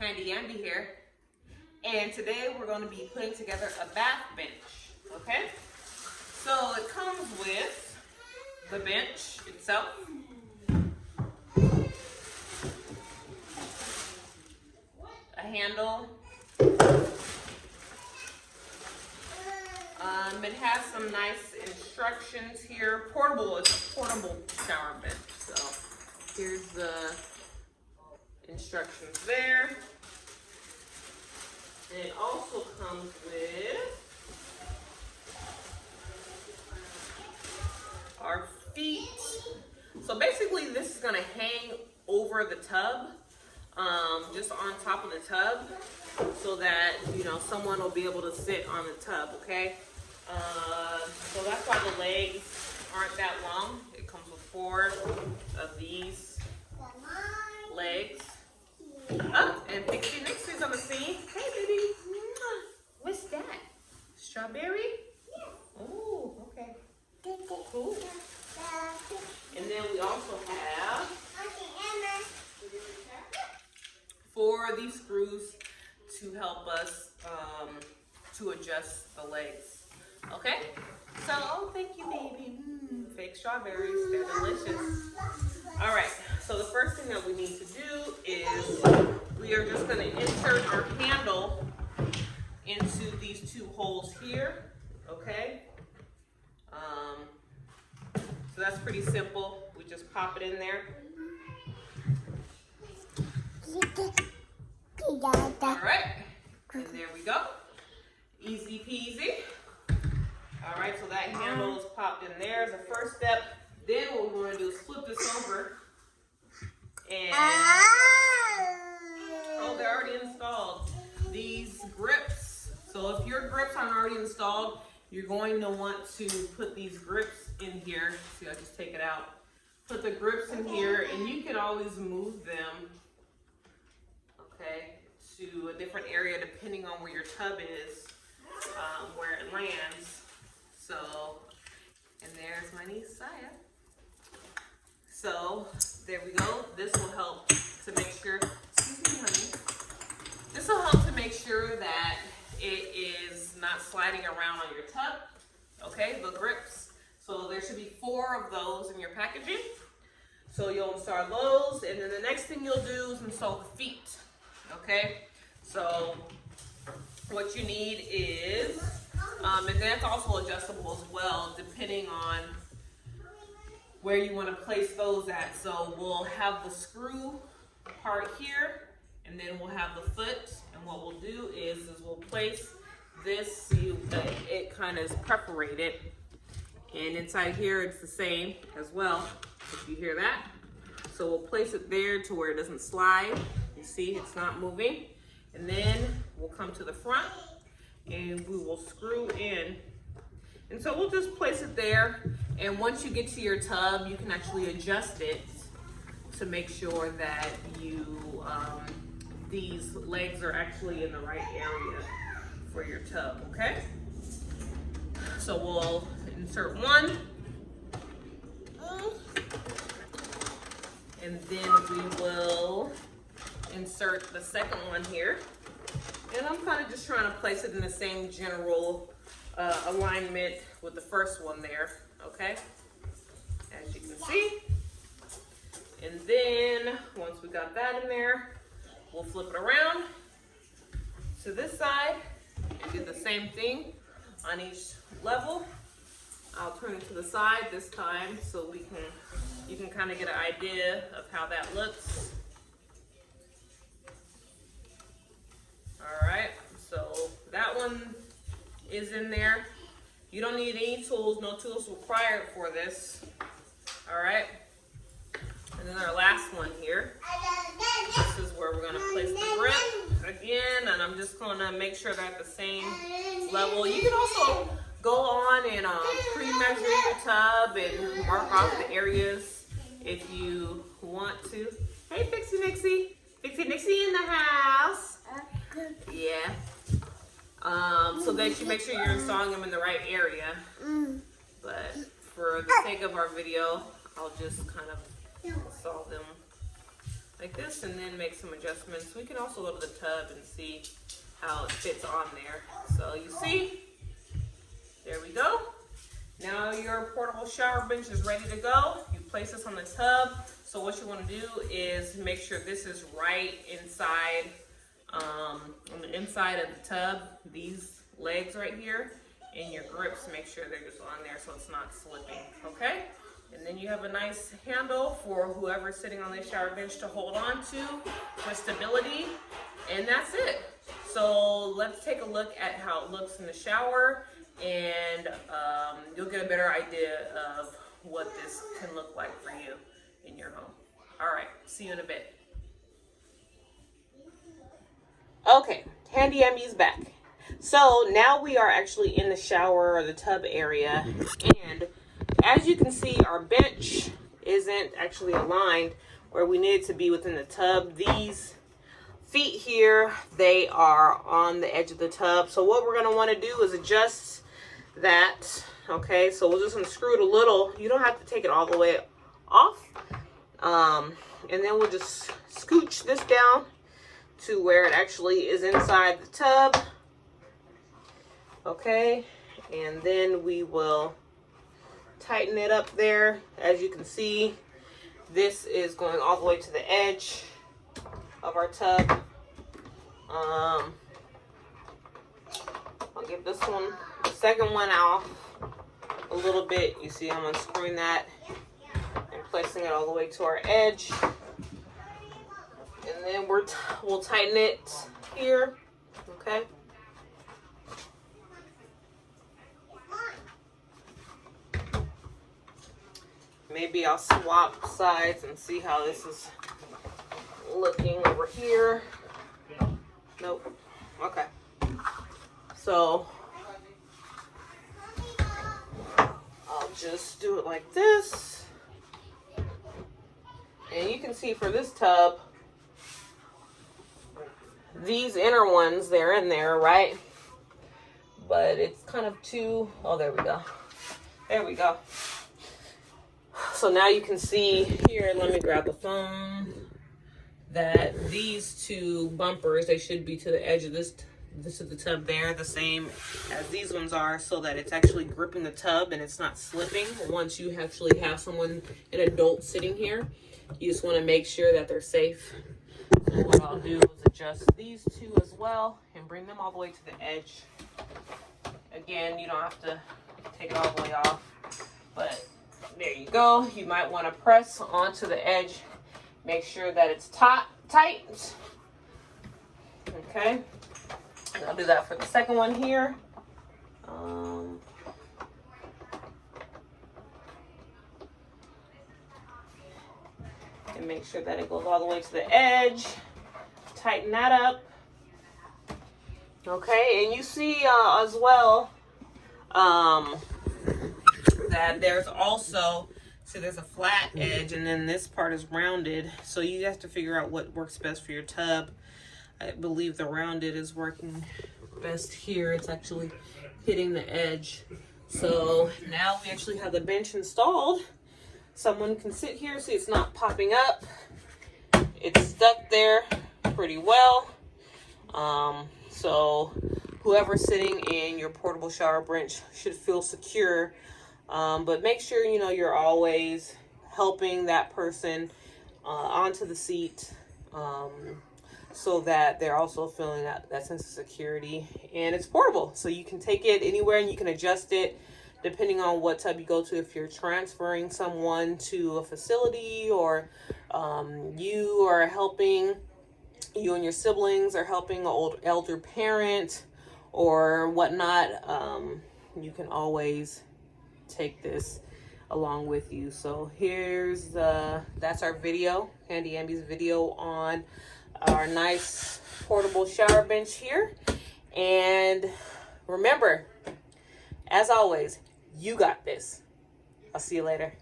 Handy Andy here, and today we're going to be putting together a bath bench, okay? So it comes with the bench itself, a handle, it has some nice instructions here. It's a portable shower bench, so here's the instructions there. And it also comes with our feet. So basically this is gonna hang over the tub, just on top of the tub, so that, you know, someone will be able to sit on the tub, okay? So that's why the legs aren't that long. It comes with 4 of these legs. Oh, and Pixie Nixie's on the scene. Hey, baby. What's that? Strawberry? Oh, okay. Cool. And then we also have 4 of these screws to help us to adjust the legs. Okay? So, oh, thank you, baby. Fake strawberries. They're delicious. All right. So the first thing that we need to do is we are just going to insert our handle into these 2 holes here. Okay? So that's pretty simple. We just pop it in there. All right. And there we go. Easy peasy. All right, so that handle is popped in there as a first step. Then what we're going to do is flip this over. And, oh, they're already installed. These grips, so if your grips aren't already installed, you're going to want to put these grips in here. See, I'll just take it out. Put the grips in here, and you can always move them, okay, to a different area depending on where your tub is, where it lands. So, and there's my niece Saya. So, there we go. This will help to make sure, excuse me, honey. This will help to make sure that it is not sliding around on your tub. Okay, the grips. So there should be 4 of those in your packaging. So you'll install those, and then the next thing you'll do is install the feet. Okay, so what you need is, and that's also adjustable as well, depending on where you want to place those at. So we'll have the screw part here, and then we'll have the foot. And what we'll do is we'll place this so it kind of is perforated. And inside here it's the same as well, if you hear that. So we'll place it there to where it doesn't slide. You see, it's not moving. And then we'll come to the front and we will screw in. And so we'll just place it there. And once you get to your tub, you can actually adjust it to make sure that these legs are actually in the right area for your tub, okay? So we'll insert one. And then we will insert the second one here. And I'm kind of just trying to place it in the same general alignment with the first one there, okay? As you can see. And then once we got that in there, we'll flip it around to this side and do the same thing on each level. I'll turn it to the side this time so you can kind of get an idea of how that looks. All right, so that one is in there. You don't need any tools, no tools required for this. All right, and then our last one here. This is where we're gonna place the grip again, and I'm just gonna make sure they're at the same level. You can also go on and pre-measure your tub and mark off the areas if you want to. Hey, Pixie Nixie. Pixie Nixie in the house. Yeah. So that you make sure you're installing them in the right area. But for the sake of our video, I'll just kind of install them like this, and then make some adjustments. We can also go to the tub and see how it fits on there. So you see, there we go. Now your portable shower bench is ready to go. You place this on the tub. So what you want to do is make sure this is right inside, on the inside of the tub, these legs right here, and your grips, make sure they're just on there so it's not slipping, okay? And then you have a nice handle for whoever's sitting on this shower bench to hold on to for stability, and that's it. So let's take a look at how it looks in the shower, and you'll get a better idea of what this can look like for you in your home. All right, see you in a bit. Okay, Handy Emmy's back. So now we are actually in the shower or the tub area, and as you can see, our bench isn't actually aligned where we need it to be within the tub. These feet here, they are on the edge of the tub. So what we're going to want to do is adjust that. Okay, so we're just going to screw it a little. You don't have to take it all the way off. And then we'll just scooch this down to where it actually is inside the tub. Okay, and then we will tighten it up there. As you can see, this is going all the way to the edge of our tub. I'll give this one, the second one, off a little bit. You see I'm unscrewing that and placing it all the way to our edge. And then we'll tighten it here, okay? Maybe I'll swap sides and see how this is looking over here. Nope. Okay. So I'll just do it like this. And you can see for this tub, these inner ones, they're in there, right? But it's kind of too, oh, there we go. There we go. So now you can see here, let me grab the phone, that these two bumpers, they should be to the edge of this is the tub there, the same as these ones are, so that it's actually gripping the tub and it's not slipping. Once you actually have someone, an adult sitting here, you just want to make sure that they're safe. So what I'll do is adjust these two as well and bring them all the way to the edge. Again, you don't have to take it all the way off, but there you go. You might want to press onto the edge. Make sure that it's tight. Okay. And I'll do that for the second one here. And make sure that it goes all the way to the edge. Tighten that up. Okay, and you see as well that there's also, so there's a flat edge and then this part is rounded. So you have to figure out what works best for your tub. I believe the rounded is working best here. It's actually hitting the edge. So now we actually have the bench installed. Someone can sit here, see it's not popping up. It's stuck there pretty well. So whoever's sitting in your portable shower bench should feel secure. But make sure, you know, you're always helping that person onto the seat, so that they're also feeling that sense of security. And it's portable, so you can take it anywhere and you can adjust it depending on what tub you go to. If you're transferring someone to a facility, or you are helping, you and your siblings are helping an elder parent or whatnot, you can always take this along with you. So that's our video, Handy Emmy's video on our nice portable shower bench here. And remember, as always, you got this. I'll see you later.